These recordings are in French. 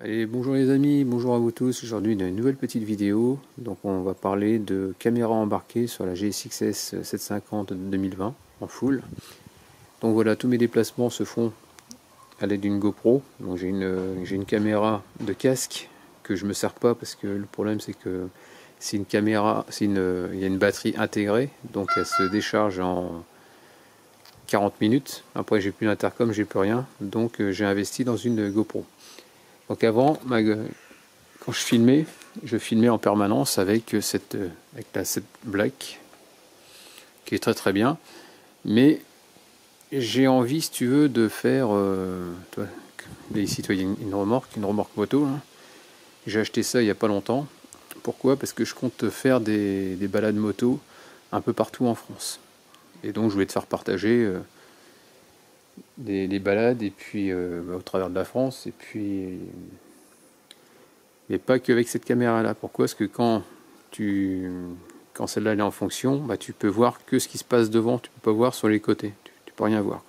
Allez, bonjour les amis, bonjour à vous tous. Aujourd'hui une nouvelle petite vidéo. Donc on va parler de caméra embarquée sur la GSX-S 750 2020 en full. Donc voilà, tous mes déplacements se font à l'aide d'une GoPro. Donc j'ai une caméra de casque que je me sers pas parce que le problème c'est que c'est une caméra, il y a une batterie intégrée, donc elle se décharge en 40 minutes. Après j'ai plus d'intercom, j'ai plus rien, donc j'ai investi dans une GoPro. Donc avant, quand je filmais en permanence avec la 7 Black, qui est très très bien. Mais j'ai envie, si tu veux, de faire... ici, il y a une remorque moto. Hein. J'ai acheté ça il n'y a pas longtemps. Pourquoi? Parce que je compte faire des balades moto un peu partout en France. Et donc je voulais te faire partager des balades et puis au travers de la France, et puis mais pas qu'avec cette caméra là. Pourquoi? Parce que quand celle-là est en fonction, tu peux voir que ce qui se passe devant, tu peux pas voir sur les côtés, tu peux rien voir.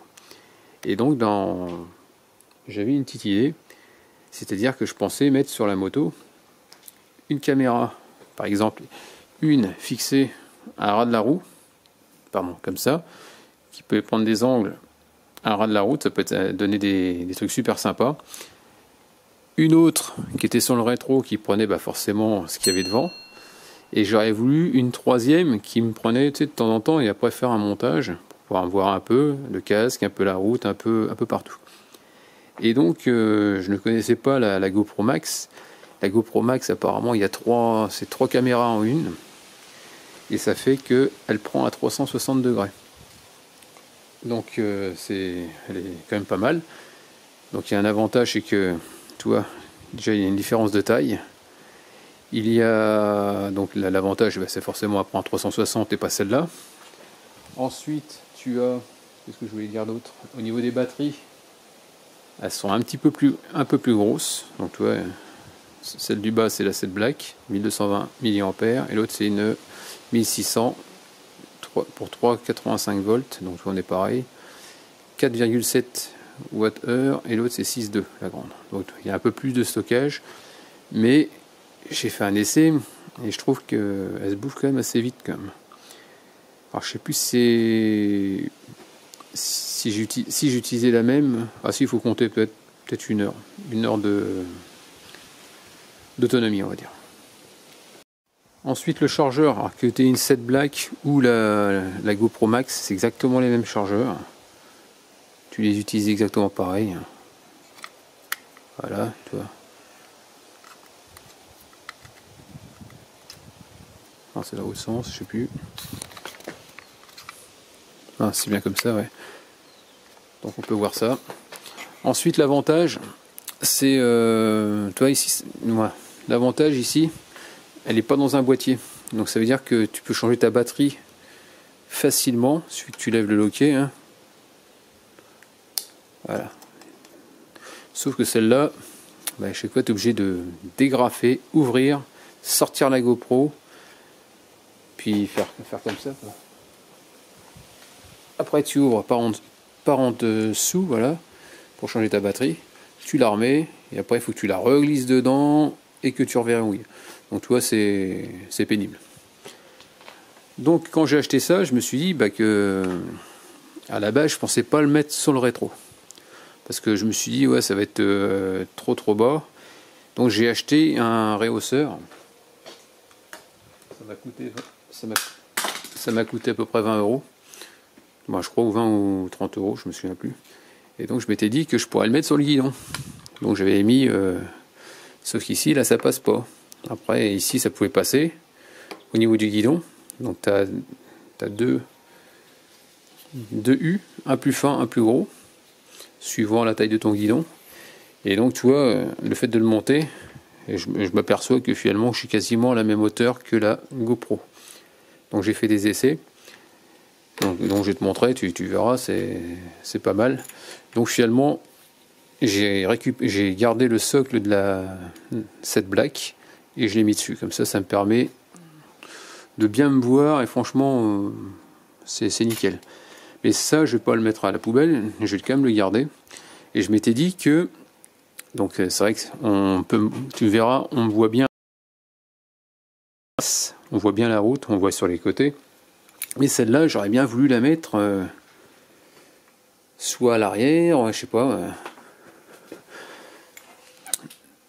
Et donc j'avais une petite idée, c'est-à-dire que je pensais mettre sur la moto une caméra, par exemple une fixée à ras de la roue, comme ça, qui peut prendre des angles à ras de la route, ça peut donner des trucs super sympas. Une autre qui était sur le rétro, qui prenait forcément ce qu'il y avait devant. Et j'aurais voulu une troisième qui me prenait de temps en temps, et après faire un montage pour pouvoir voir un peu le casque, un peu la route, un peu partout. Et donc je ne connaissais pas la GoPro Max. La GoPro Max, apparemment c'est trois caméras en une, et ça fait qu'elle prend à 360 degrés. Donc elle est quand même pas mal. Donc il y a un avantage, c'est que tu vois, déjà il y a une différence de taille. Il y a donc l'avantage, c'est forcément à prendre 360 et pas celle-là. Ensuite tu as, qu'est-ce que je voulais dire d'autre, au niveau des batteries, elles sont un peu plus grosses. Donc tu vois, celle du bas c'est la 7 Black 1220 mAh, et l'autre c'est une 1600 pour 3,85 volts, donc on est pareil, 4,7 Wh, et l'autre c'est 6,2 la grande. Donc il y a un peu plus de stockage, mais j'ai fait un essai et je trouve qu'elle se bouffe quand même assez vite quand même. Alors je sais plus si j'utilisais la même. Ah si, il faut compter peut-être une heure d'autonomie, on va dire. Ensuite le chargeur, alors que tu aies une 7 Black ou la GoPro Max, c'est exactement les mêmes chargeurs. Tu les utilises exactement pareil. Voilà, tu vois. Ah, c'est dans l'autre sens, je sais plus. Ah, c'est bien comme ça, ouais. Donc on peut voir ça. Ensuite l'avantage, c'est, tu vois ici, l'avantage ici, elle n'est pas dans un boîtier. Donc ça veut dire que tu peux changer ta batterie facilement, il suffit que tu lèves le loquet. Hein. Voilà. Sauf que celle-là, chaque fois tu es obligé de dégrafer, ouvrir, sortir la GoPro, puis faire comme ça. Quoi. Après tu ouvres par en dessous, voilà, pour changer ta batterie. Tu la remets, et après il faut que tu la reglisses dedans et que tu reverrouilles. Donc tu vois, c'est pénible. Donc quand j'ai acheté ça, je me suis dit que à la base je pensais pas le mettre sur le rétro, parce que je me suis dit ouais, ça va être trop bas. Donc j'ai acheté un réhausseur. Ça m'a coûté à peu près 20 euros. Moi je crois, ou 20 ou 30 euros, je me souviens plus. Et donc je m'étais dit que je pourrais le mettre sur le guidon. Donc j'avais mis, sauf qu'ici là ça passe pas. Après ici ça pouvait passer au niveau du guidon. Donc tu as deux U, un plus fin, un plus gros, suivant la taille de ton guidon. Et donc tu vois, le fait de le monter, et je m'aperçois que finalement je suis quasiment à la même hauteur que la GoPro. Donc j'ai fait des essais. Donc je vais te montrer, tu verras, c'est pas mal. Donc finalement j'ai gardé le socle de la 7 Black et je l'ai mis dessus. Comme ça me permet de bien me voir, et franchement c'est nickel. Mais ça je vais pas le mettre à la poubelle, je vais quand même le garder. Et je m'étais dit que Donc c'est vrai que tu verras, on voit bien la route, on voit sur les côtés. Mais celle-là, j'aurais bien voulu la mettre soit à l'arrière, je sais pas,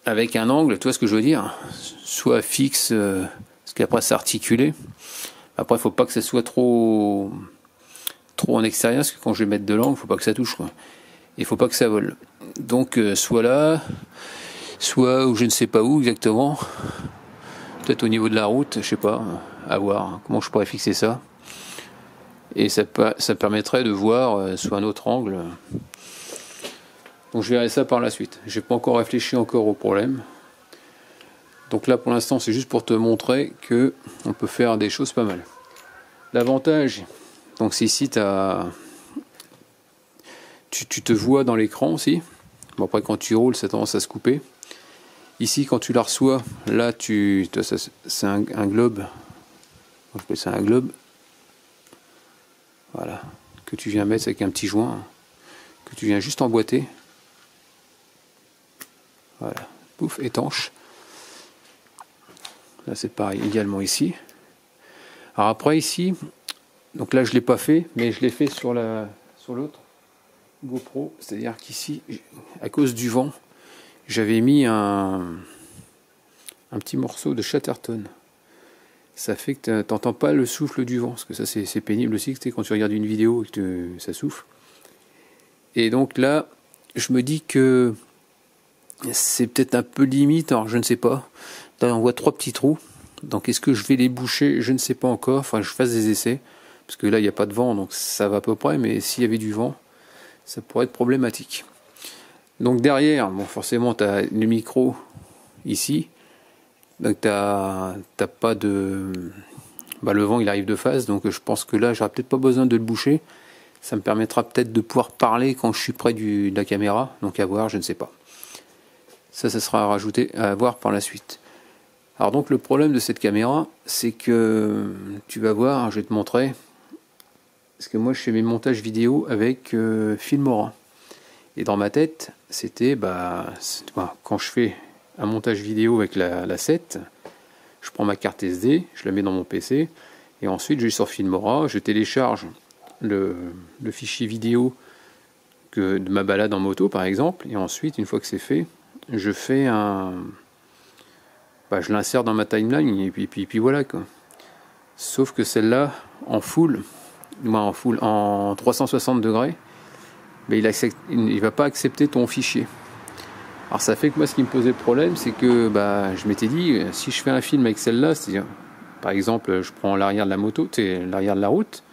avec un angle, tu vois ce que je veux dire, soit fixe, parce qu'après c'est articulé. Après, il faut pas que ça soit trop en extérieur, parce que quand je vais mettre de l'angle, il faut pas que ça touche, quoi. Il faut pas que ça vole. Donc soit là, soit où je ne sais pas où exactement. Peut-être au niveau de la route, je sais pas, à voir comment je pourrais fixer ça. Et ça permettrait de voir sous un autre angle. Donc je verrai ça par la suite. J'ai pas encore réfléchi encore au problème. Donc là pour l'instant c'est juste pour te montrer que on peut faire des choses pas mal. L'avantage, donc c'est ici tu te vois dans l'écran aussi. Bon après quand tu roules ça a tendance à se couper. Ici quand tu la reçois, là c'est un globe. Je appelle ça un globe. Voilà, que tu viens mettre avec un petit joint, que tu viens juste emboîter. Voilà, pouf, étanche. Là c'est pareil également ici. Alors après ici, donc là je l'ai pas fait, mais je l'ai fait sur l'autre GoPro, c'est-à-dire qu'ici, à cause du vent, j'avais mis un petit morceau de Chatterton. Ça fait que tu n'entends pas le souffle du vent, parce que ça c'est pénible aussi, quand tu regardes une vidéo et que ça souffle. Et donc là, je me dis que c'est peut-être un peu limite, alors je ne sais pas. Là on voit 3 petits trous, donc est-ce que je vais les boucher? Je ne sais pas encore, enfin je fasse des essais, parce que là il n'y a pas de vent, donc ça va à peu près, mais s'il y avait du vent, ça pourrait être problématique. Donc derrière, bon forcément tu as le micro ici, donc t'as pas de... le vent il arrive de face, donc je pense que là j'aurai peut-être pas besoin de le boucher. Ça me permettra peut-être de pouvoir parler quand je suis près de la caméra, donc à voir, je ne sais pas. Ça sera rajouté à voir par la suite. Alors donc le problème de cette caméra, c'est que tu vas voir, je vais te montrer, parce que moi je fais mes montages vidéo avec Filmora. Et dans ma tête, c'était quand je fais un montage vidéo avec la 7, je prends ma carte SD, je la mets dans mon PC, et ensuite je vais sur Filmora, je télécharge le fichier vidéo de ma balade en moto par exemple, et ensuite une fois que c'est fait, je fais je l'insère dans ma timeline et puis voilà quoi. Sauf que celle-là en en 360 degrés, mais il va pas accepter ton fichier. Alors ça fait que moi ce qui me posait problème, c'est que je m'étais dit, si je fais un film avec celle-là, c'est-à-dire par exemple je prends l'arrière de la moto, l'arrière de la route,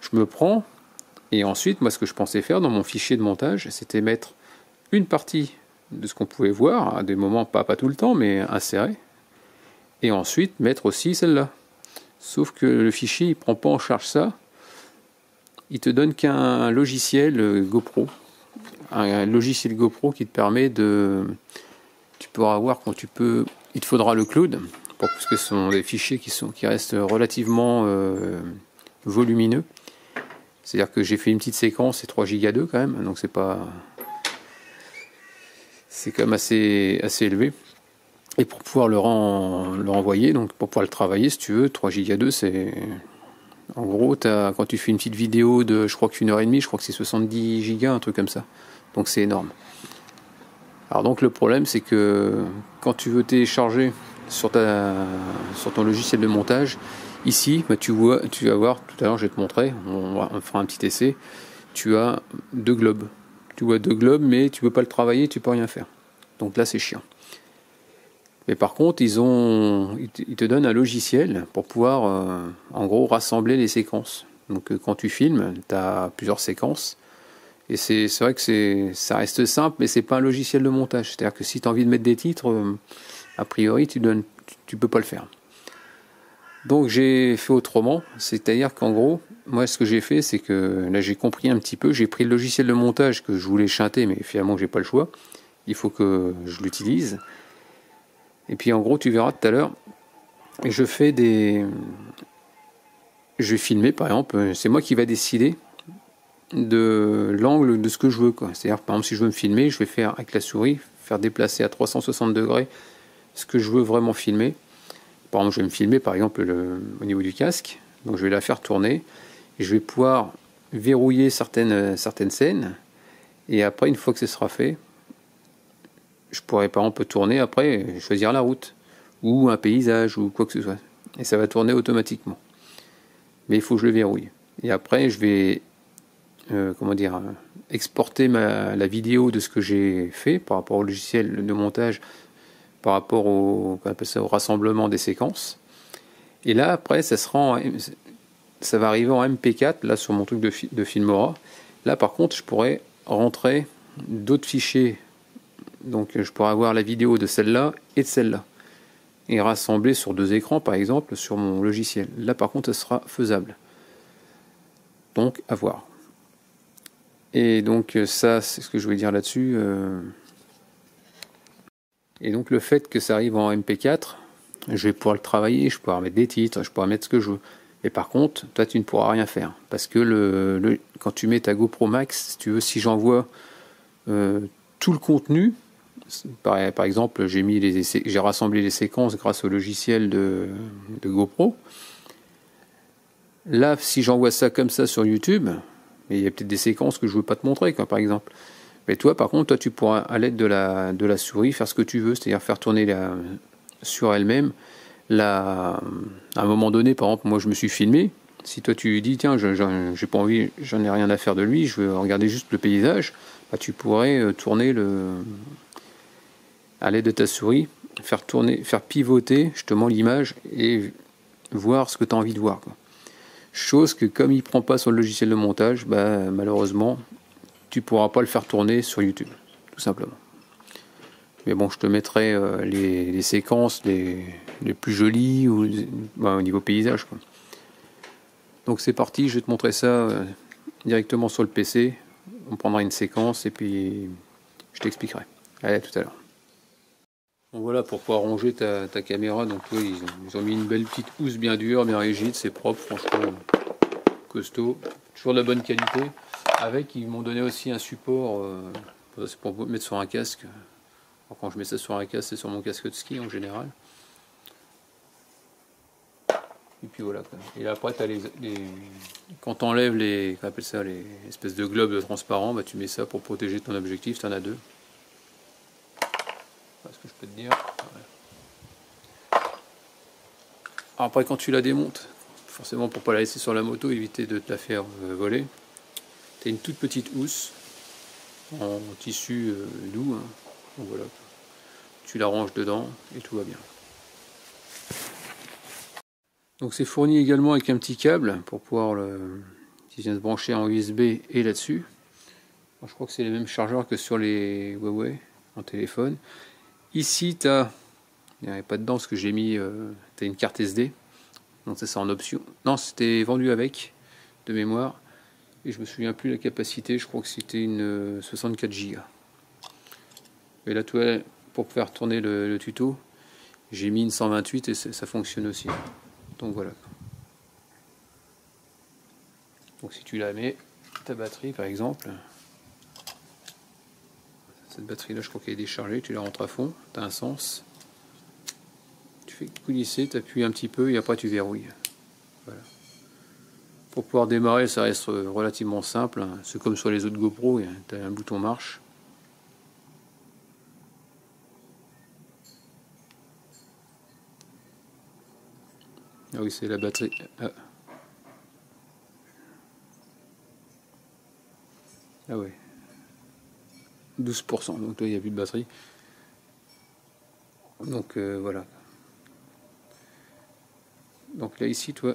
je me prends, et ensuite moi ce que je pensais faire dans mon fichier de montage, c'était mettre une partie de ce qu'on pouvait voir, à des moments pas tout le temps, mais inséré, et ensuite mettre aussi celle-là. Sauf que le fichier il prend pas en charge ça, il te donne qu'un logiciel GoPro, un logiciel GoPro qui te permet tu pourras voir quand il te faudra le cloud, parce que ce sont des fichiers qui restent relativement volumineux. C'est-à-dire que j'ai fait une petite séquence, c'est 3 Go 2 quand même, donc c'est quand même assez élevé. Et pour pouvoir le renvoyer, donc pour pouvoir le travailler, si tu veux, 3 Go 2, c'est... En gros, quand tu fais une petite vidéo de, je crois que 1h30, je crois que c'est 70 gigas, un truc comme ça. Donc c'est énorme. Alors donc le problème, c'est que quand tu veux télécharger sur ton logiciel de montage, ici, tu vas voir, tout à l'heure je vais te montrer, on fera un petit essai, tu as 2 globes. Tu vois 2 globes, mais tu peux pas le travailler, tu peux rien faire. Donc là c'est chiant. Mais par contre, ils te donnent un logiciel pour pouvoir, en gros, rassembler les séquences. Donc quand tu filmes, tu as plusieurs séquences. Et c'est vrai que ça reste simple, mais c'est pas un logiciel de montage. C'est-à-dire que si tu as envie de mettre des titres, a priori, tu peux pas le faire. Donc j'ai fait autrement. C'est-à-dire qu'en gros, moi ce que j'ai fait, c'est que là j'ai compris un petit peu. J'ai pris le logiciel de montage que je voulais chanter, mais finalement j'ai pas le choix. Il faut que je l'utilise. Et puis en gros, tu verras tout à l'heure, je vais filmer par exemple, c'est moi qui va décider de l'angle de ce que je veux, quoi. C'est-à-dire par exemple si je veux me filmer, je vais faire avec la souris, faire déplacer à 360 degrés ce que je veux vraiment filmer. Par exemple, je vais me filmer par exemple au niveau du casque, donc je vais la faire tourner et je vais pouvoir verrouiller certaines scènes, et après une fois que ce sera fait, je pourrais par exemple tourner après, choisir la route ou un paysage ou quoi que ce soit, et ça va tourner automatiquement, mais il faut que je le verrouille. Et après je vais exporter la vidéo de ce que j'ai fait par rapport au logiciel de montage, par rapport on appelle ça, au rassemblement des séquences. Et là après ça va arriver en MP4 là sur mon truc de Filmora. Là par contre je pourrais rentrer d'autres fichiers, donc je pourrais avoir la vidéo de celle-là et de celle-là et rassembler sur 2 écrans par exemple sur mon logiciel. Là par contre ce sera faisable, donc à voir. Et donc ça c'est ce que je voulais dire là-dessus. Et donc le fait que ça arrive en MP4, je vais pouvoir le travailler, je vais pouvoir mettre des titres, je pourrai mettre ce que je veux. Mais par contre, toi tu ne pourras rien faire. Parce que quand tu mets ta GoPro Max, si tu veux, si j'envoie tout le contenu, par exemple j'ai rassemblé les séquences grâce au logiciel de GoPro. Là, si j'envoie ça comme ça sur YouTube, mais il y a peut-être des séquences que je ne veux pas te montrer, par exemple. Mais toi, par contre, tu pourras, à l'aide de la souris, faire ce que tu veux, c'est-à-dire faire tourner sur elle-même. À un moment donné, par exemple, moi je me suis filmé. Si toi tu dis, tiens, j'ai pas envie, j'en ai rien à faire de lui, je veux regarder juste le paysage, bah, tu pourrais tourner à l'aide de ta souris, faire pivoter justement l'image et voir ce que tu as envie de voir, quoi. Chose que comme il ne prend pas sur le logiciel de montage, bah, malheureusement, tu ne pourras pas le faire tourner sur YouTube, tout simplement. Mais bon, je te mettrai les séquences les plus jolies au niveau paysage, quoi. Donc c'est parti, je vais te montrer ça directement sur le PC. On prendra une séquence et puis je t'expliquerai. Allez, à tout à l'heure. Bon, voilà, pour pouvoir ranger ta caméra, donc oui, ils ont mis une belle petite housse bien dure, bien rigide, c'est propre, franchement costaud, toujours de la bonne qualité. Avec, ils m'ont donné aussi un support, c'est pour mettre sur un casque. Alors, quand je mets ça sur un casque, c'est sur mon casque de ski en général. Et puis voilà. Et là, après, quand tu enlèves les espèces de globes transparents, bah, tu mets ça pour protéger ton objectif, tu en as 2. Voilà ce que je peux te dire. Alors après, quand tu la démontes, forcément pour pas la laisser sur la moto, éviter de te la faire voler, tu as une toute petite housse en tissu doux, hein. Donc voilà, tu la ranges dedans et tout va bien. Donc c'est fourni également avec un petit câble pour pouvoir qui vient se brancher en USB et là-dessus. Je crois que c'est les mêmes chargeurs que sur les Huawei en téléphone. Ici il n'y avait pas dedans parce que j'ai mis tu as une carte SD. Donc ça c'est en option. Non, c'était vendu avec, de mémoire. Et je me souviens plus la capacité, je crois que c'était une 64 Go. Et là, pour faire tourner le tuto, j'ai mis une 128 et ça fonctionne aussi. Donc voilà. Donc si tu la mets, ta batterie par exemple, cette batterie là je crois qu'elle est déchargée, tu la rentres à fond, tu as un sens. Tu fais coulisser, tu appuies un petit peu et après tu verrouilles. Voilà. Pour pouvoir démarrer, ça reste relativement simple. C'est comme sur les autres GoPro, tu as un bouton marche. Ah oui, c'est la batterie. Ah ouais. 12%, donc là il n'y a plus de batterie. Donc voilà. Donc là ici, toi,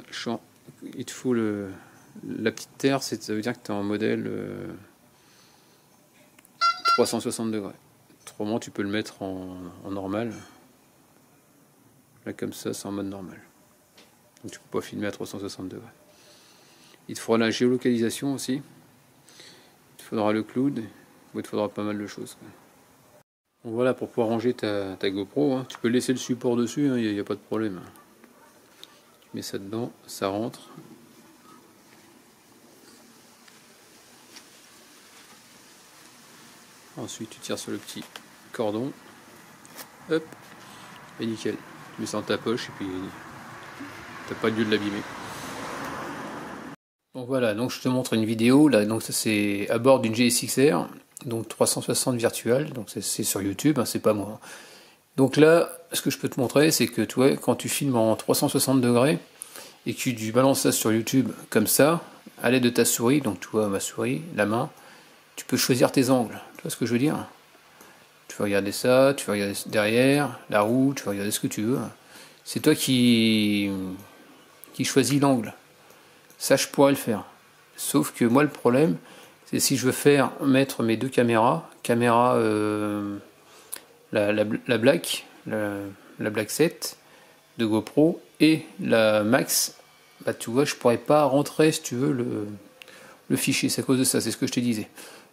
il te faut la petite terre, ça veut dire que tu es en modèle 360 degrés. Autrement, tu peux le mettre en normal. Là, comme ça, c'est en mode normal. Donc tu peux pas filmer à 360 degrés. Il te faudra la géolocalisation aussi. Il te faudra le cloud. Il te faudra pas mal de choses, quoi. Donc voilà, pour pouvoir ranger ta GoPro, hein. Tu peux laisser le support dessus, il n'y a pas de problème. Tu mets ça dedans, ça rentre. Ensuite, tu tires sur le petit cordon, hop, et nickel. Tu mets ça dans ta poche et puis t'as pas lieu de l'abîmer. Donc voilà, donc je te montre une vidéo là, donc ça c'est à bord d'une GSX-R, donc 360 virtual, donc c'est sur YouTube, hein, c'est pas moi. Donc là, ce que je peux te montrer, c'est que tu vois, quand tu filmes en 360 degrés et que tu balances ça sur YouTube comme ça, à l'aide de ta souris, donc tu vois ma souris, la main, tu peux choisir tes angles. Tu vois ce que je veux dire? Tu vas regarder ça, tu vas regarder derrière, la roue, tu vas regarder ce que tu veux. C'est toi qui choisis l'angle. Ça, je pourrais le faire. Sauf que moi, le problème, c'est si je veux mettre mes deux caméras, la Black, la Black 7 de GoPro et la Max, bah tu vois, je pourrais pas rentrer, si tu veux, le fichier. C'est à cause de ça, c'est ce que je te disais.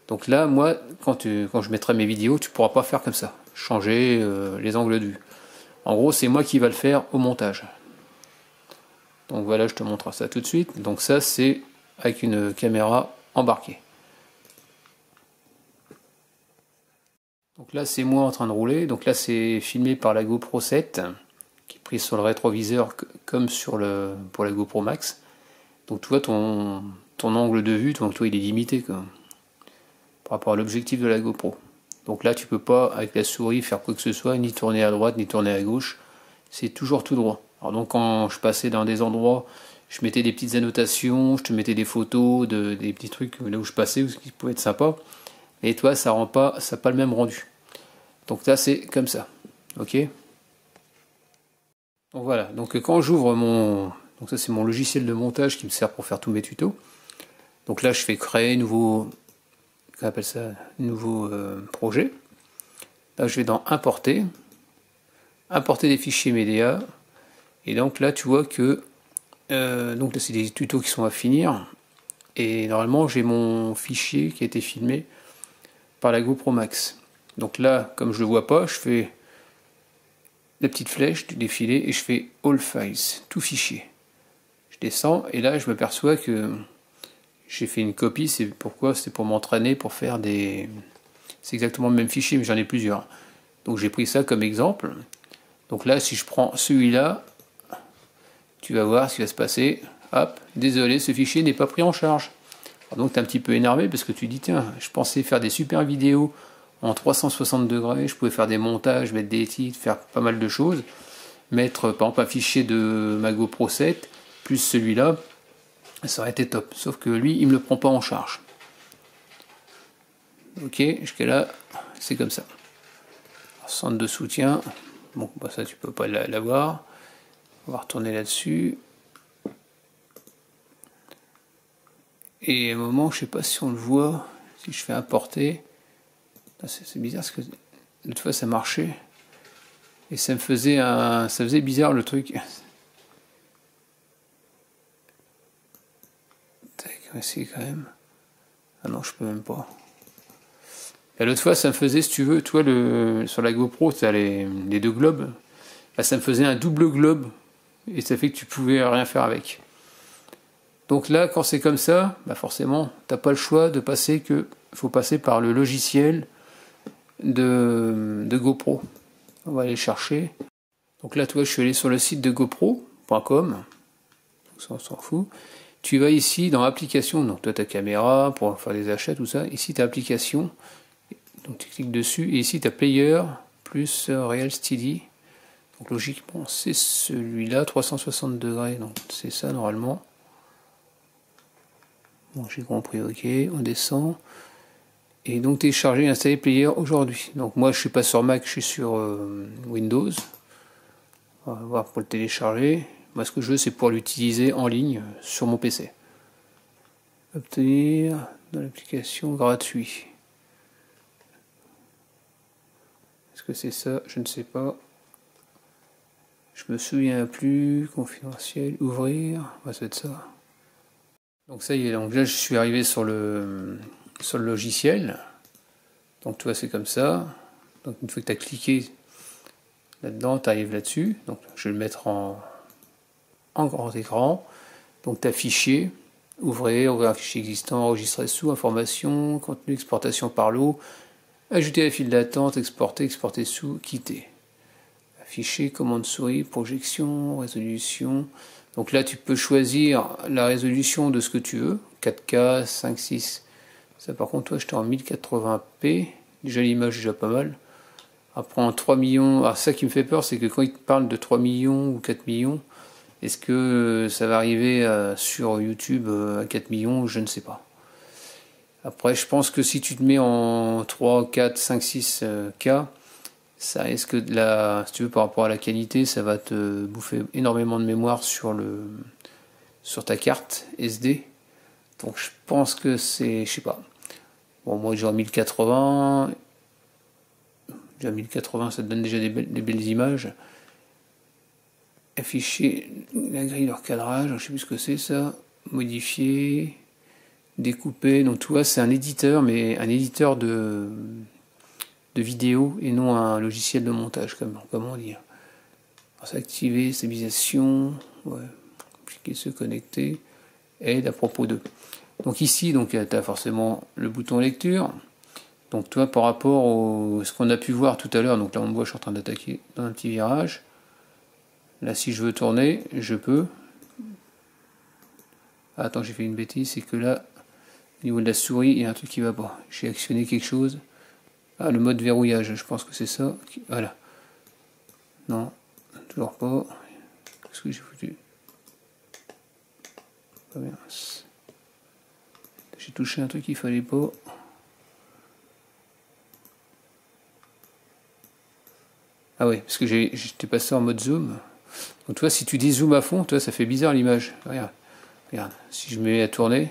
Donc là, moi, quand je mettrai mes vidéos, tu pourras pas faire comme ça, changer les angles de vue. En gros, c'est moi qui va le faire au montage. Donc voilà, je te montre ça tout de suite. Donc ça, c'est avec une caméra embarquée. Donc là, c'est moi en train de rouler. Donc là, c'est filmé par la GoPro 7, qui est prise sur le rétroviseur comme pour la GoPro Max. Donc tu vois, ton angle de vue, donc toi, il est limité quoi, par rapport à l'objectif de la GoPro. Donc là, tu peux pas, avec la souris, faire quoi que ce soit, ni tourner à droite, ni tourner à gauche. C'est toujours tout droit. Alors donc quand je passais dans des endroits, je mettais des petites annotations, je te mettais des photos, des petits trucs là où je passais, ce qui pouvait être sympa. Et toi, ça n'a pas le même rendu. Donc là, c'est comme ça. Ok. Donc voilà. Donc quand j'ouvre donc ça c'est mon logiciel de montage qui me sert pour faire tous mes tutos. Donc là, je fais créer nouveau projet. Là, je vais dans importer des fichiers médias. Et donc là, tu vois que donc là, c'est des tutos qui sont à finir. Et normalement, j'ai mon fichier qui a été filmé par la GoPro Max. Donc là, comme je le vois pas, je fais la petite flèche du défilé et je fais All Files, tout fichier. Je descends et là, je m'aperçois que j'ai fait une copie. C'est pourquoi? C'est pour m'entraîner pour faire des... C'est exactement le même fichier, mais j'en ai plusieurs. Donc j'ai pris ça comme exemple. Donc là, si je prends celui-là, tu vas voir ce qui va se passer. Hop, désolé, ce fichier n'est pas pris en charge. Alors donc tu es un petit peu énervé parce que tu dis, tiens, je pensais faire des super vidéos en 360 degrés, je pouvais faire des montages, mettre des titres, faire pas mal de choses. Mettre par exemple un fichier de ma GoPro 7, plus celui-là, ça aurait été top. Sauf que lui, il ne me le prend pas en charge. Ok, jusqu'à là, c'est comme ça. Alors, centre de soutien, bon, bah ça tu peux pas l'avoir. On va retourner là-dessus. Et à un moment, je sais pas si on le voit, si je fais importer. C'est bizarre parce que l'autre fois ça marchait. Et ça faisait bizarre le truc. Tac, on va essayer quand même. Ah non, je peux même pas. Et l'autre fois ça me faisait, si tu veux, toi sur la GoPro, tu as les deux globes. Là, ça me faisait un double globe. Et ça fait que tu pouvais rien faire avec. Donc là, quand c'est comme ça, bah forcément, t'as pas le choix de passer faut passer par le logiciel de GoPro. On va aller chercher. Donc là, toi, je suis allé sur le site de GoPro.com. Ça, on s'en fout. Tu vas ici dans application. Donc toi, ta caméra pour faire des achats, tout ça. Ici, ta application. Donc tu cliques dessus. Et ici, ta player plus Real Steady. Donc logiquement, c'est celui-là, 360 degrés. Donc c'est ça normalement. Bon, j'ai compris, ok, on descend. Et donc télécharger et installer Player aujourd'hui. Donc moi je suis pas sur Mac, je suis sur Windows. On va voir pour le télécharger. Moi ce que je veux c'est pour l'utiliser en ligne sur mon PC. Obtenir dans l'application gratuit. Est-ce que c'est ça? Je ne sais pas. Je me souviens plus. Confidentiel, ouvrir. Ouais, c'est ça. Donc ça y est, donc là je suis arrivé sur le logiciel. Donc tu vois c'est comme ça. Donc une fois que tu as cliqué là-dedans, tu arrives là-dessus. Donc je vais le mettre en grand écran. Donc tu as fichier, ouvrir un fichier existant, enregistrer sous, information, contenu, exportation par lot, Ajouter la file d'attente, exporter, exporter sous, quitter. Afficher, commande souris, projection, résolution. Donc là, tu peux choisir la résolution de ce que tu veux. 4K, 5, 6. Ça, par contre, toi, je t'ai en 1080p. Déjà, l'image est déjà pas mal. Après, en 3 millions. Alors, ça qui me fait peur, c'est que quand ils te parlent de 3 millions ou 4 millions, est-ce que ça va arriver sur YouTube à 4 millions? Je ne sais pas. Après, je pense que si tu te mets en 3, 4, 5, 6 K, ça risque de si tu veux, par rapport à la qualité, ça va te bouffer énormément de mémoire sur ta carte SD. Donc je pense que c'est, je sais pas. Bon, moi j'ai en 1080. Déjà 1080, ça te donne déjà des belles images. Afficher la grille de recadrage, je sais plus ce que c'est ça. Modifier, découper. Donc tu vois, c'est un éditeur, mais un éditeur de vidéo et non un logiciel de montage, comment dire. Activer, stabilisation, ouais. Cliquer se connecter, aide à propos de. Donc ici, tu as forcément le bouton lecture. Donc toi, par rapport à ce qu'on a pu voir tout à l'heure, donc là on me voit, je suis en train d'attaquer dans un petit virage. Là, si je veux tourner, je peux. Ah, attends, j'ai fait une bêtise, c'est que là, au niveau de la souris, il y a un truc qui va pas. J'ai actionné quelque chose. Ah, le mode verrouillage, je pense que c'est ça. Voilà. Non, toujours pas. Qu'est-ce que j'ai foutu? Oh, mince. J'ai touché un truc qu'il fallait pas. Ah ouais, parce que j'étais passé en mode zoom. Donc toi, si tu dézoomes à fond, toi, ça fait bizarre l'image. Regarde, regarde. Si je me mets à tourner,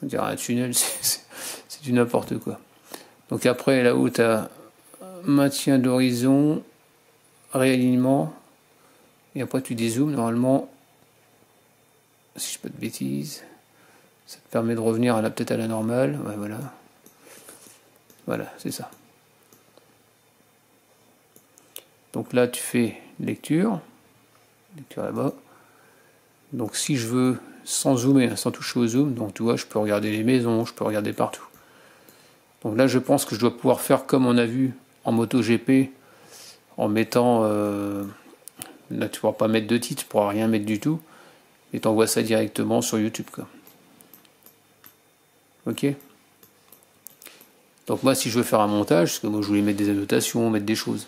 on dirait un tunnel, c'est du n'importe quoi. Donc après, là-haut, tu as maintien d'horizon, réalignement, et après tu dézoomes. Normalement, si je fais pas de bêtises, ça te permet de revenir peut-être à la normale. Ouais, voilà. Voilà, c'est ça. Donc là, tu fais lecture là-bas. Donc si je veux, sans zoomer, sans toucher au zoom, donc tu vois, je peux regarder les maisons, je peux regarder partout. Donc là, je pense que je dois pouvoir faire comme on a vu en MotoGP, en mettant... là, tu ne pourras pas mettre de titre, tu ne pourras rien mettre du tout, et tu envoies ça directement sur YouTube, quoi. Ok. Donc moi, si je veux faire un montage, parce que moi je voulais mettre des annotations, mettre des choses,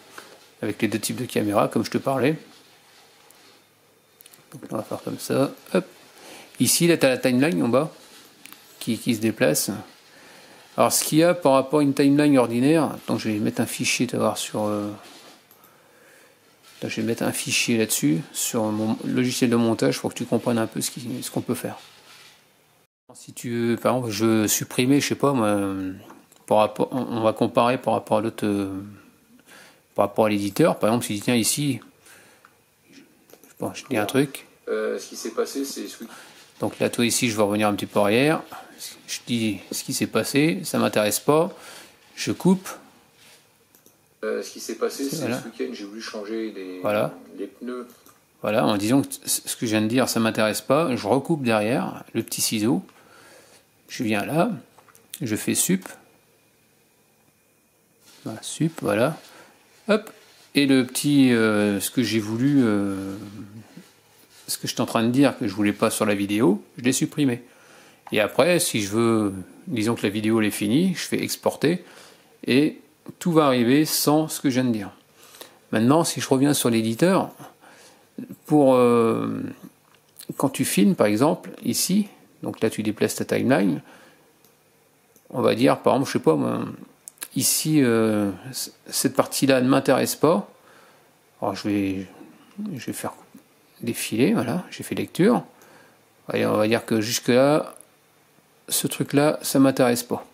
avec les deux types de caméras, comme je te parlais. Donc on va faire comme ça. Hop. Ici, là, tu as la timeline en bas, qui se déplace. Alors, ce qu'il y a par rapport à une timeline ordinaire, donc je vais mettre un fichier, tu vas voir, sur... là, je vais mettre un fichier là-dessus, sur mon logiciel de montage, pour que tu comprennes un peu ce qu'on peut faire. Si tu veux, par exemple, je veux supprimer, je sais pas, moi, on va comparer par rapport à l'autre... par rapport à l'éditeur, par exemple, si tiens ici, je dis un truc. Ce qui s'est passé, c'est ce week-end. Donc là, toi ici, je vais revenir un petit peu arrière. Je dis ce qui s'est passé, ça m'intéresse pas. Je coupe. Ce qui s'est passé, c'est voilà. Ce week-end, j'ai voulu changer les pneus. Voilà, en disant que ce que je viens de dire, ça m'intéresse pas. Je recoupe derrière le petit ciseau. Je viens là, je fais sup. Voilà, sup, voilà. Hop, et le petit, ce que j'ai voulu, ce que je suis en train de dire que je voulais pas sur la vidéo, je l'ai supprimé. Et après, si je veux, disons que la vidéo elle est finie, je fais exporter et tout va arriver sans ce que je viens de dire. Maintenant, si je reviens sur l'éditeur, pour quand tu filmes par exemple ici, donc là tu déplaces ta timeline, on va dire par exemple, je sais pas moi, ici cette partie-là ne m'intéresse pas. Alors je vais faire défiler, voilà, j'ai fait lecture. Allez, on va dire que jusque là, ce truc-là, ça m'intéresse pas.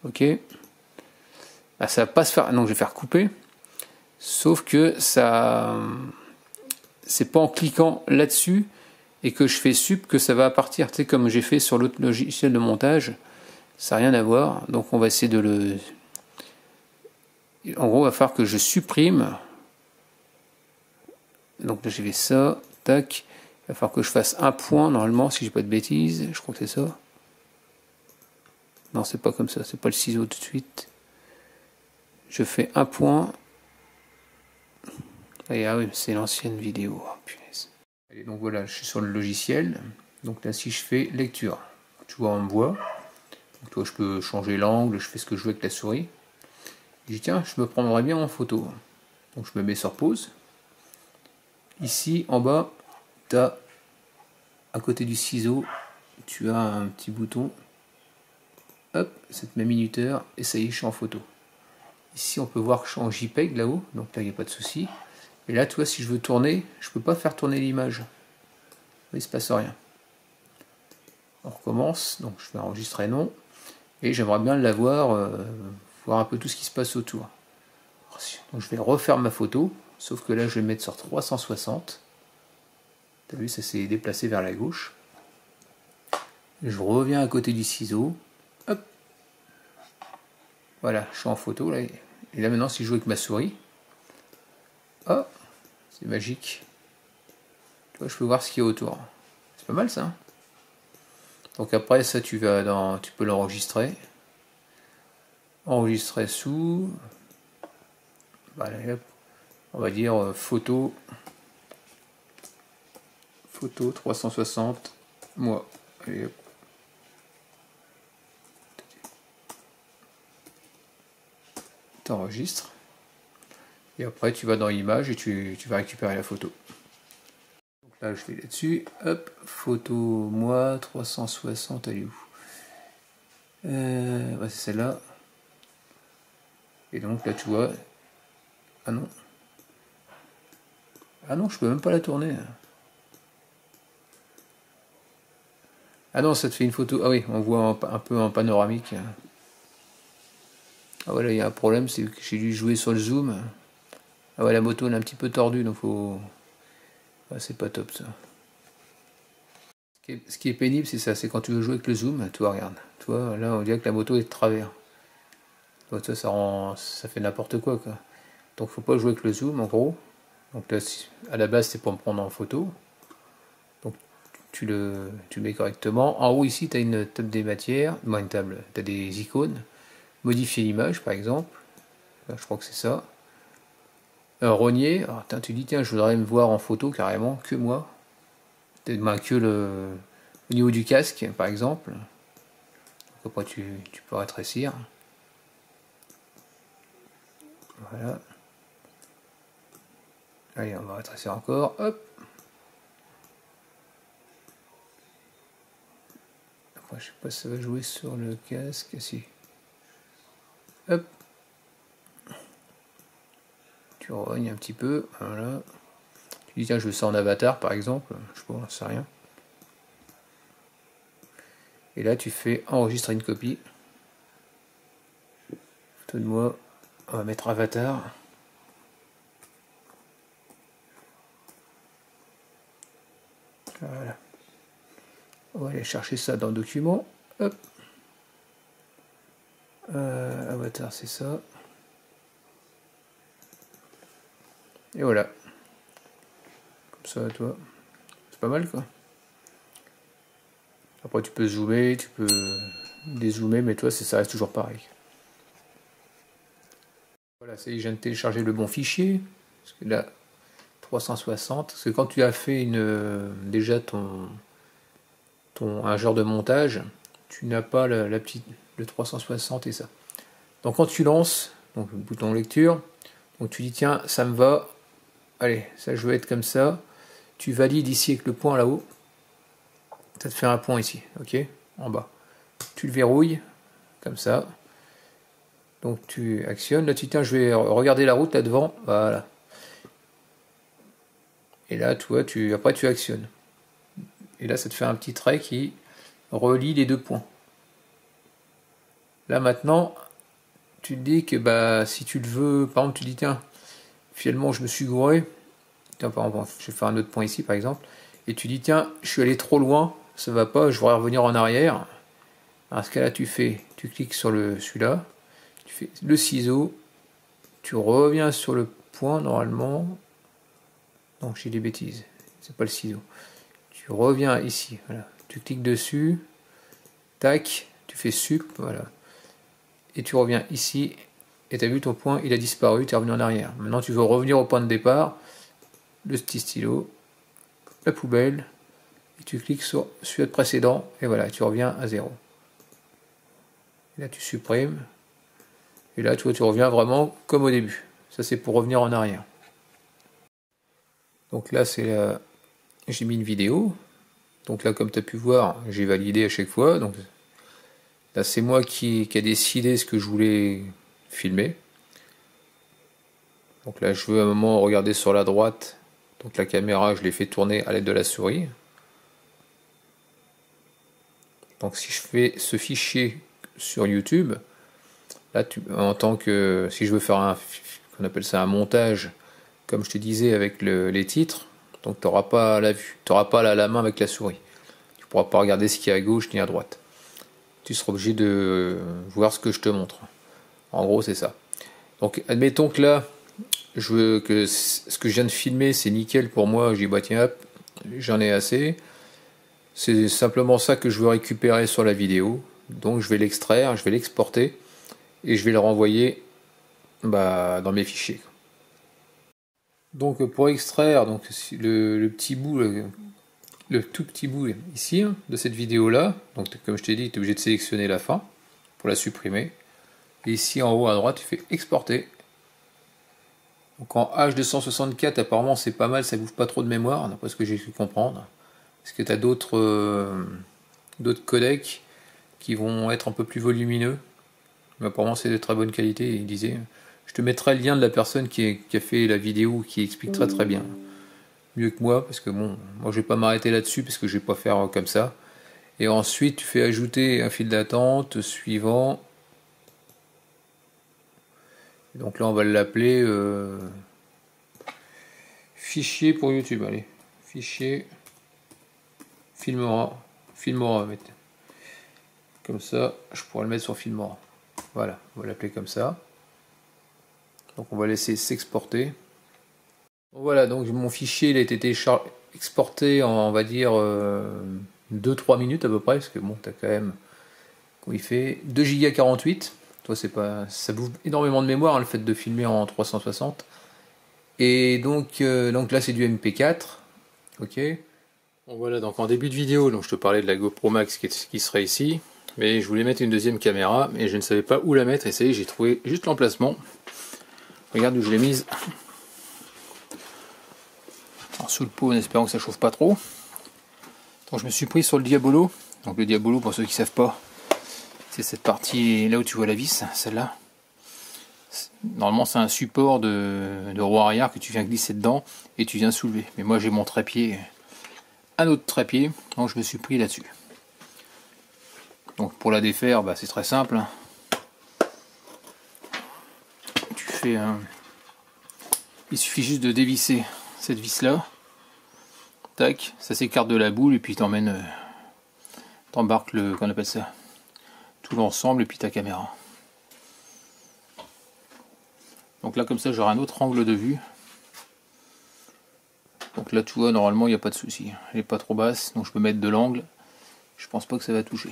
Ok. Bah, ça va pas se faire. Donc je vais faire couper. Sauf que ça, c'est pas en cliquant là-dessus et que je fais sup que ça va partir. Tu sais, comme j'ai fait sur l'autre logiciel de montage, ça n'a rien à voir. Donc on va essayer de le. En gros, il va falloir que je supprime. Donc là, j'ai fait ça. Tac. Il va falloir que je fasse un point normalement, si j'ai pas de bêtises. Je crois que c'est ça. Non, c'est pas comme ça, c'est pas le ciseau tout de suite. Je fais un point. Et ah oui, c'est l'ancienne vidéo. Oh, punaise. Et donc voilà, je suis sur le logiciel. Donc là, si je fais lecture, tu vois, on me voit. Donc toi, je peux changer l'angle, je fais ce que je veux avec la souris. Je dis tiens, je me prendrais bien en photo. Donc je me mets sur pause. Ici, en bas, tu as, à côté du ciseau, tu as un petit bouton. Hop, ça te met minuteur, et ça y est, je suis en photo. Ici, on peut voir que je suis en JPEG là-haut, donc là, il n'y a pas de souci. Et là, tu vois, si je veux tourner, je ne peux pas faire tourner l'image. Il ne se passe rien. On recommence, donc je vais enregistrer non. Et j'aimerais bien l'avoir, voir un peu tout ce qui se passe autour. Donc je vais refaire ma photo, sauf que là, je vais mettre sur 360. Tu as vu, ça s'est déplacé vers la gauche. Je reviens à côté du ciseau. Hop. Voilà, je suis en photo là. Et là maintenant, si je joue avec ma souris, oh, c'est magique. Tu vois, je peux voir ce qu'il y a autour. C'est pas mal ça. Hein. Donc après ça, tu peux l'enregistrer. Enregistrer sous. Voilà, hop. On va dire photo 360 moi. Allez, hop. T'enregistres. Et après tu vas dans l'image et tu vas récupérer la photo. Donc là je vais là-dessus. Hop, photo moi 360, elle est où? Ouais, c'est celle-là. Et donc là tu vois. Ah non. Ah non, je peux même pas la tourner. Ah non, ça te fait une photo. Ah oui, on voit un peu en panoramique. Ah voilà, il y a un problème, c'est que j'ai dû jouer sur le zoom. Ah ouais, la moto elle est un petit peu tordue, donc faut. Ah, c'est pas top ça. Ce qui est pénible, c'est ça, c'est quand tu veux jouer avec le zoom, toi regarde. Toi, là on dirait que la moto est de travers. Toi, ça fait n'importe quoi. Donc faut pas jouer avec le zoom en gros. Donc là, à la base c'est pour me prendre en photo. Donc tu mets correctement. En haut ici tu as une table des matières, une table, tu as des icônes. Modifier l'image par exemple. Là, je crois que c'est ça. Rogner, alors, tu dis tiens je voudrais me voir en photo carrément, que moi. Que au niveau du casque par exemple. Donc après tu peux rétrécir. Voilà. Allez, on va rétrécir encore. Hop. Après, je sais pas si ça va jouer sur le casque. Si. Hop. Tu rognes un petit peu. Voilà. Tu dis, tiens, je veux ça en avatar, par exemple. Je sais pas, j'en sais rien. Et là, tu fais enregistrer une copie. Photo de moi. On va mettre avatar. Voilà. On va aller chercher ça dans le document. Hop. Avatar, c'est ça. Et voilà. Comme ça, toi. C'est pas mal, quoi. Après, tu peux zoomer, tu peux dézoomer, mais toi, ça reste toujours pareil. Voilà, ça y est, je viens de télécharger le bon fichier. Parce que là, 360. Parce que quand tu as fait déjà un genre de montage, tu n'as pas le 360 et ça. Donc quand tu lances, donc le bouton lecture, donc tu dis tiens, ça me va, allez, ça je veux être comme ça. Tu valides ici avec le point là-haut. Ça te fait un point ici, ok, en bas. Tu le verrouilles, comme ça. Donc tu actionnes, là tu dis tiens, je vais regarder la route là devant, voilà. Et là, après tu actionnes. Et là, ça te fait un petit trait qui relie les deux points. Là maintenant, tu te dis que bah si tu le veux, par exemple, tu dis tiens, finalement je me suis gouré. Tiens, par exemple, je vais faire un autre point ici par exemple. Et tu dis tiens, je suis allé trop loin, ça va pas, je voudrais revenir en arrière. Dans ce cas-là, tu cliques sur celui-là, tu fais le ciseau, tu reviens sur le point normalement. Non, j'ai des bêtises, c'est pas le ciseau. Tu reviens ici, voilà. Tu cliques dessus, tac, tu fais sup, voilà. Et tu reviens ici, et tu as vu ton point, il a disparu, tu es revenu en arrière. Maintenant tu veux revenir au point de départ, le petit stylo, la poubelle, et tu cliques sur celui précédent, et voilà, tu reviens à 0. Et là tu supprimes, et là tu vois, tu reviens vraiment comme au début. Ça c'est pour revenir en arrière. Donc là c'est la... j'ai mis une vidéo. Donc là comme tu as pu voir, j'ai validé à chaque fois. Donc là c'est moi qui a décidé ce que je voulais filmer. Donc là je veux à un moment regarder sur la droite. Donc la caméra je l'ai fait tourner à l'aide de la souris. Donc si je fais ce fichier sur YouTube, là en tant que si je veux faire qu'on appelle ça un montage, comme je te disais avec les titres, donc tu n'auras pas la vue, tu n'auras pas la main avec la souris. Tu ne pourras pas regarder ce qu'il y a à gauche ni à droite. Tu seras obligé de voir ce que je te montre. En gros c'est ça. Donc admettons que là, je veux que ce que je viens de filmer c'est nickel pour moi, je dis bah tiens hop, j'en ai assez. C'est simplement ça que je veux récupérer sur la vidéo. Donc je vais l'extraire, je vais l'exporter et je vais le renvoyer dans mes fichiers. Donc pour extraire donc, le petit bout, le tout petit bout ici de cette vidéo là, donc comme je t'ai dit, tu es obligé de sélectionner la fin pour la supprimer. Et ici en haut à droite, tu fais exporter. Donc en H264, apparemment c'est pas mal, ça bouffe pas trop de mémoire, d'après ce que j'ai pu comprendre. Parce que tu as d'autres codecs qui vont être un peu plus volumineux. Mais apparemment c'est de très bonne qualité. Il disait, je te mettrai le lien de la personne qui a fait la vidéo qui explique très bien. Mieux que moi, parce que bon, moi je vais pas m'arrêter là-dessus parce que je vais pas faire comme ça. Et ensuite tu fais ajouter un fil d'attente suivant. Donc là on va l'appeler fichier pour YouTube. Allez, fichier. Filmora, comme ça, je pourrais le mettre sur Filmora. Voilà, on va l'appeler comme ça. Donc on va laisser s'exporter. Voilà, donc mon fichier il a été exporté en, on va dire, 2-3 minutes à peu près, parce que bon, tu as quand même, il fait 2 Go 48. Toi, c'est pas, ça bouffe énormément de mémoire, hein, le fait de filmer en 360. Et donc là, c'est du MP4. Ok. Bon, voilà, donc en début de vidéo, donc je te parlais de la GoPro Max qui serait ici, mais je voulais mettre une deuxième caméra, mais je ne savais pas où la mettre, et ça y est, j'ai trouvé juste l'emplacement. Regarde où je l'ai mise. Alors, sous le pot, en espérant que ça chauffe pas trop. Donc je me suis pris sur le Diabolo. Donc le Diabolo, pour ceux qui ne savent pas, c'est cette partie là où tu vois la vis, celle-là. Normalement c'est un support de roue arrière que tu viens glisser dedans et tu viens soulever. Mais moi j'ai mon trépied, un autre trépied, donc je me suis pris là-dessus. Donc pour la défaire, c'est très simple. Tu fais il suffit juste de dévisser cette vis là. Tac, ça s'écarte de la boule et puis t'embarques qu'on appelle ça, tout l'ensemble et puis ta caméra. Donc là comme ça j'aurai un autre angle de vue. Donc là tu vois normalement il n'y a pas de souci, elle n'est pas trop basse donc je peux mettre de l'angle, je pense pas que ça va toucher.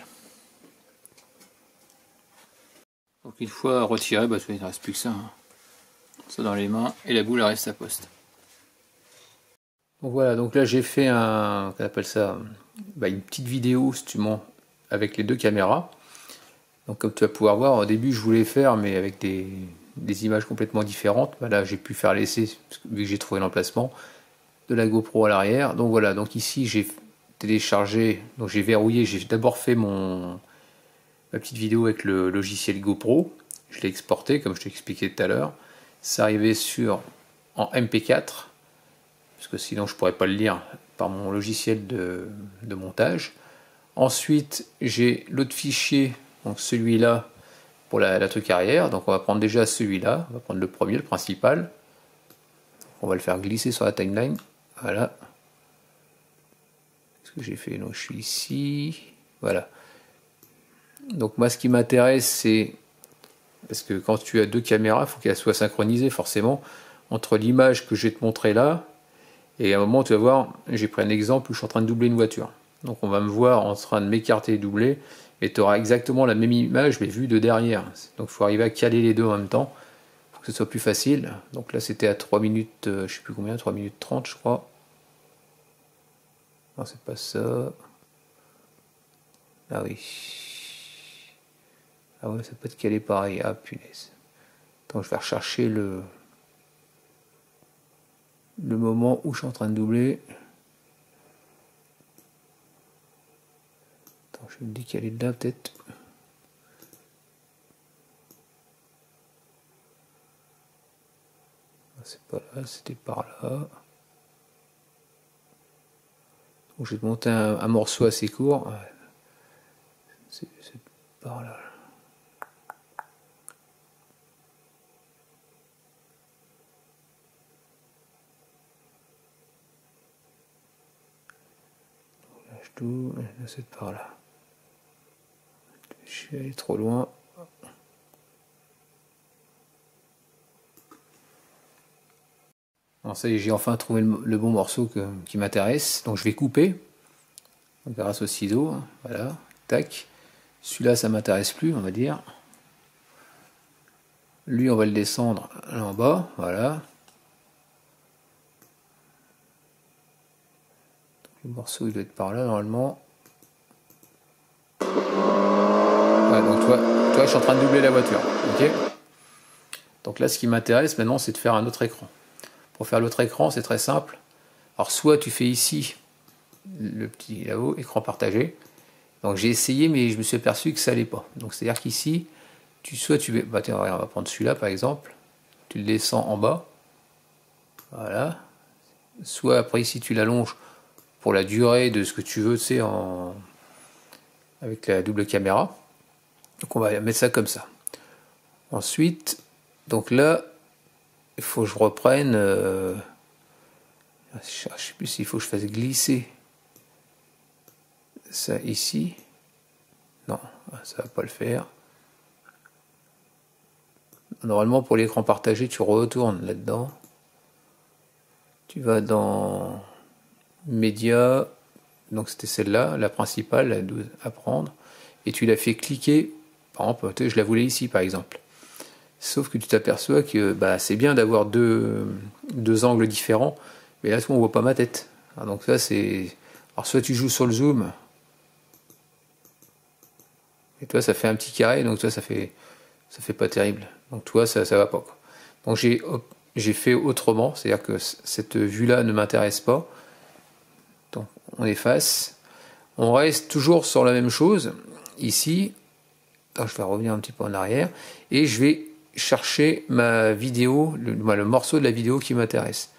Donc une fois retiré, il ne reste plus que ça, hein. Ça dans les mains et la boule elle reste à poste. Donc voilà, donc là j'ai fait qu'on appelle ça une petite vidéo justement avec les deux caméras. Donc comme tu vas pouvoir voir, au début je voulais faire mais avec des images complètement différentes. Là j'ai pu faire l'essai vu que j'ai trouvé l'emplacement de la GoPro à l'arrière. Donc voilà, donc ici j'ai téléchargé, donc j'ai verrouillé, j'ai d'abord fait ma petite vidéo avec le logiciel GoPro. Je l'ai exporté comme je t'ai expliqué tout à l'heure. C'est arrivé en MP4 parce que sinon je pourrais pas le lire par mon logiciel de montage. Ensuite j'ai l'autre fichier, donc celui-là pour la truc arrière. Donc on va prendre déjà celui-là, on va prendre le premier, le principal. On va le faire glisser sur la timeline. Voilà. Qu'est-ce que j'ai fait? Donc je suis ici. Voilà. Donc moi ce qui m'intéresse c'est, parce que quand tu as deux caméras, il faut qu'elles soient synchronisées forcément entre l'image que je vais te montrer là, et à un moment tu vas voir, j'ai pris un exemple où je suis en train de doubler une voiture. Donc on va me voir en train de m'écarter et doubler, et tu auras exactement la même image mais vue de derrière. Donc il faut arriver à caler les deux en même temps pour que ce soit plus facile. Donc là c'était à 3 minutes, je sais plus combien, 3 minutes 30 je crois. Non, c'est pas ça. Ah oui. Ah ouais, ça peut être calé pareil. Ah punaise. Attends, je vais rechercher le moment où je suis en train de doubler. Attends, je me dis qu'elle est de là peut-être. C'est pas là, c'était par là. Donc j'ai monté un morceau assez court. C'est par là. Tout, c'est par là. Je suis allé trop loin. Alors ça y est, j'ai enfin trouvé le bon morceau qui m'intéresse. Donc je vais couper. Donc, grâce au ciseau. Voilà. Tac. Celui-là, ça m'intéresse plus, on va dire. Lui, on va le descendre là en bas. Voilà. Le morceau il doit être par là normalement. Ouais, donc toi je suis en train de doubler la voiture. Ok. Donc là ce qui m'intéresse maintenant c'est de faire un autre écran. Pour faire l'autre écran c'est très simple. Alors soit tu fais ici le petit là-haut, écran partagé. Donc j'ai essayé mais je me suis aperçu que ça allait pas. Donc c'est à dire qu'ici bah tiens, on va prendre celui-là par exemple. Tu le descends en bas. Voilà. Soit après ici tu l'allonges pour la durée de ce que tu veux, tu sais, avec la double caméra. Donc on va mettre ça comme ça. Ensuite, donc là, il faut que je reprenne. Je sais plus s'il faut que je fasse glisser ça ici. Non, ça va pas le faire. Normalement, pour l'écran partagé, tu retournes là-dedans. Tu vas dans Média, donc c'était celle-là, la principale à prendre, et tu la fais cliquer. Par exemple, je la voulais ici par exemple. Sauf que tu t'aperçois que bah, c'est bien d'avoir deux angles différents, mais là on voit pas ma tête. Alors, donc ça c'est. Alors soit tu joues sur le zoom, et toi ça fait un petit carré, donc toi ça fait pas terrible. Donc toi ça va pas quoi. Donc j'ai fait autrement, c'est-à-dire que cette vue-là ne m'intéresse pas. Donc on efface. On reste toujours sur la même chose. Ici, je vais revenir un petit peu en arrière et je vais chercher ma vidéo, le morceau de la vidéo qui m'intéresse.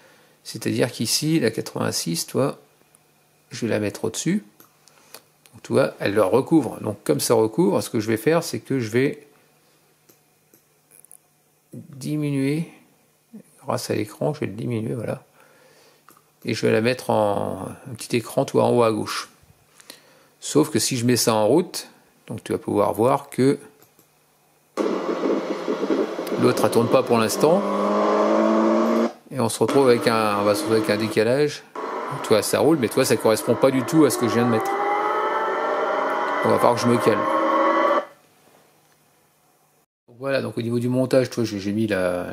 C'est-à-dire qu'ici, la 86, toi, je vais la mettre au-dessus. Tu vois, elle le recouvre. Donc comme ça recouvre, ce que je vais faire, c'est que je vais diminuer, grâce à l'écran, je vais le diminuer, voilà. Et je vais la mettre en un petit écran, toi, en haut à gauche. Sauf que si je mets ça en route, donc tu vas pouvoir voir que l'autre ne tourne pas pour l'instant. Et on se retrouve avec on va se retrouver avec un décalage. Tu vois, ça roule, mais toi, ça correspond pas du tout à ce que je viens de mettre. On va falloir que je me calme. Voilà, donc au niveau du montage, tu vois, j'ai mis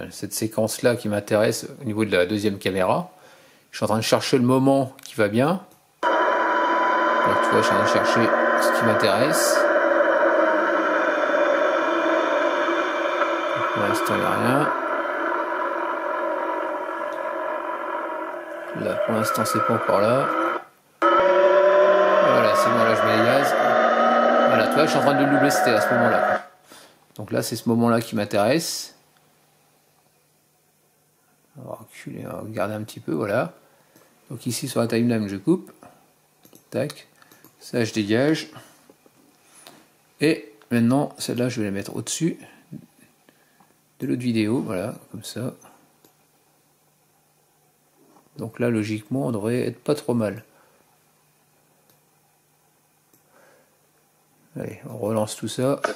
cette séquence-là qui m'intéresse au niveau de la deuxième caméra. Je suis en train de chercher le moment qui va bien. Donc tu vois, je suis en train de chercher ce qui m'intéresse. Pour l'instant, il n'y a rien. Là, pour l'instant, c'est pas encore là. Voilà, c'est bon, là, je mets les gaz. Voilà, tu vois, je suis en train de le doubler, c'était à ce moment-là. Donc là, c'est ce moment-là qui m'intéresse. On va reculer, on va regarder un petit peu, voilà. Donc ici, sur la timeline, je coupe. Tac. Ça, je dégage. Et maintenant, celle-là, je vais la mettre au-dessus de l'autre vidéo, voilà, comme ça. Donc là, logiquement, on devrait être pas trop mal. Allez, on relance tout ça. T'as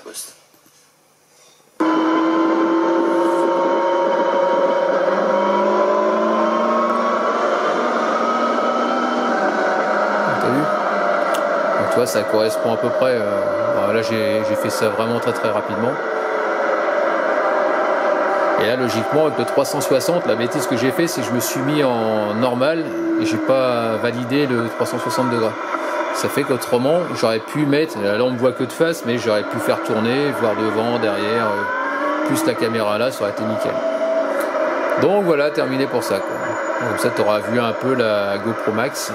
vu ? vois, ça correspond à peu près. Là, j'ai fait ça vraiment très rapidement. Et là, logiquement, avec le 360, la bêtise que j'ai fait, c'est que je me suis mis en normal et j'ai pas validé le 360 degrés. Ça fait qu'autrement, j'aurais pu mettre, là on me voit que de face, mais j'aurais pu faire tourner, voir devant, derrière, plus la caméra là, ça aurait été nickel. Donc voilà, terminé pour ça, quoi. Comme ça, tu auras vu un peu la GoPro Max.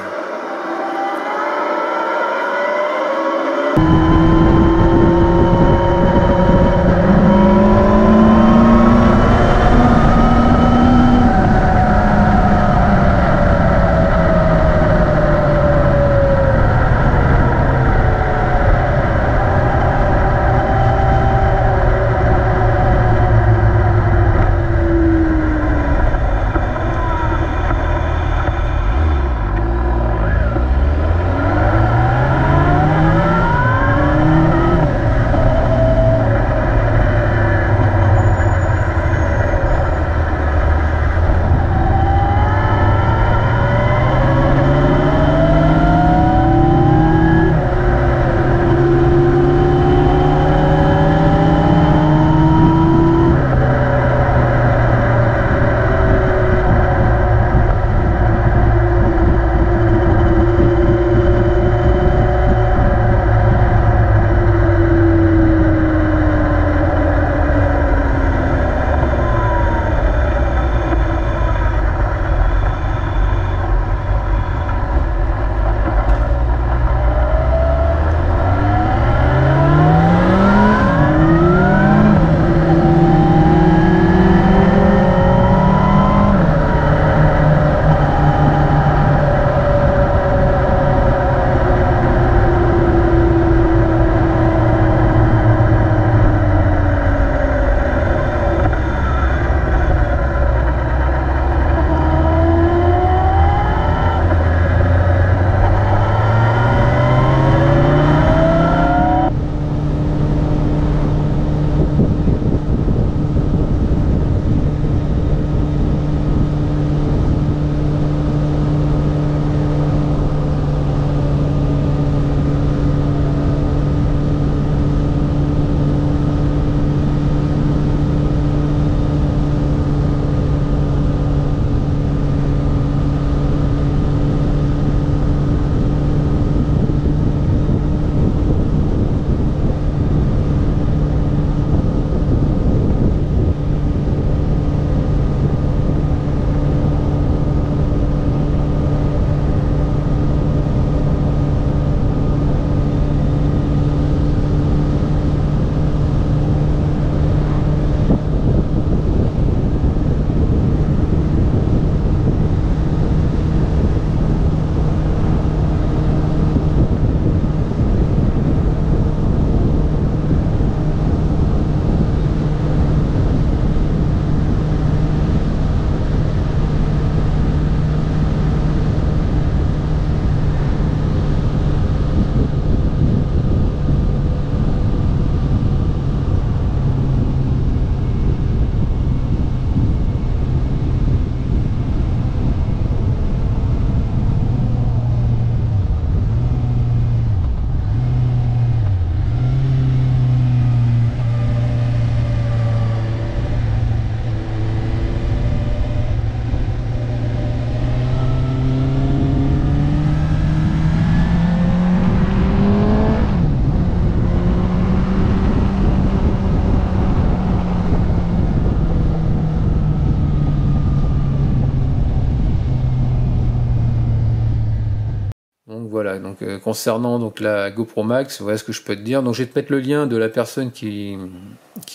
Donc voilà, donc concernant donc la GoPro Max, voilà ce que je peux te dire. Donc je vais te mettre le lien de la personne qui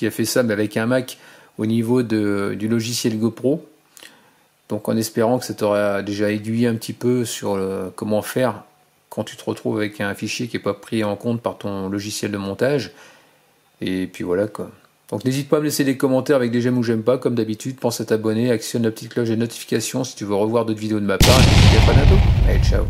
a fait ça, mais avec un Mac au niveau du logiciel GoPro. Donc en espérant que ça t'aura déjà aiguillé un petit peu sur comment faire quand tu te retrouves avec un fichier qui n'est pas pris en compte par ton logiciel de montage. Et puis voilà quoi. Donc n'hésite pas à me laisser des commentaires avec des j'aime ou j'aime pas, comme d'habitude. Pense à t'abonner, actionne la petite cloche des notifications si tu veux revoir d'autres vidéos de ma part. Et puis à très bientôt. Allez, ciao.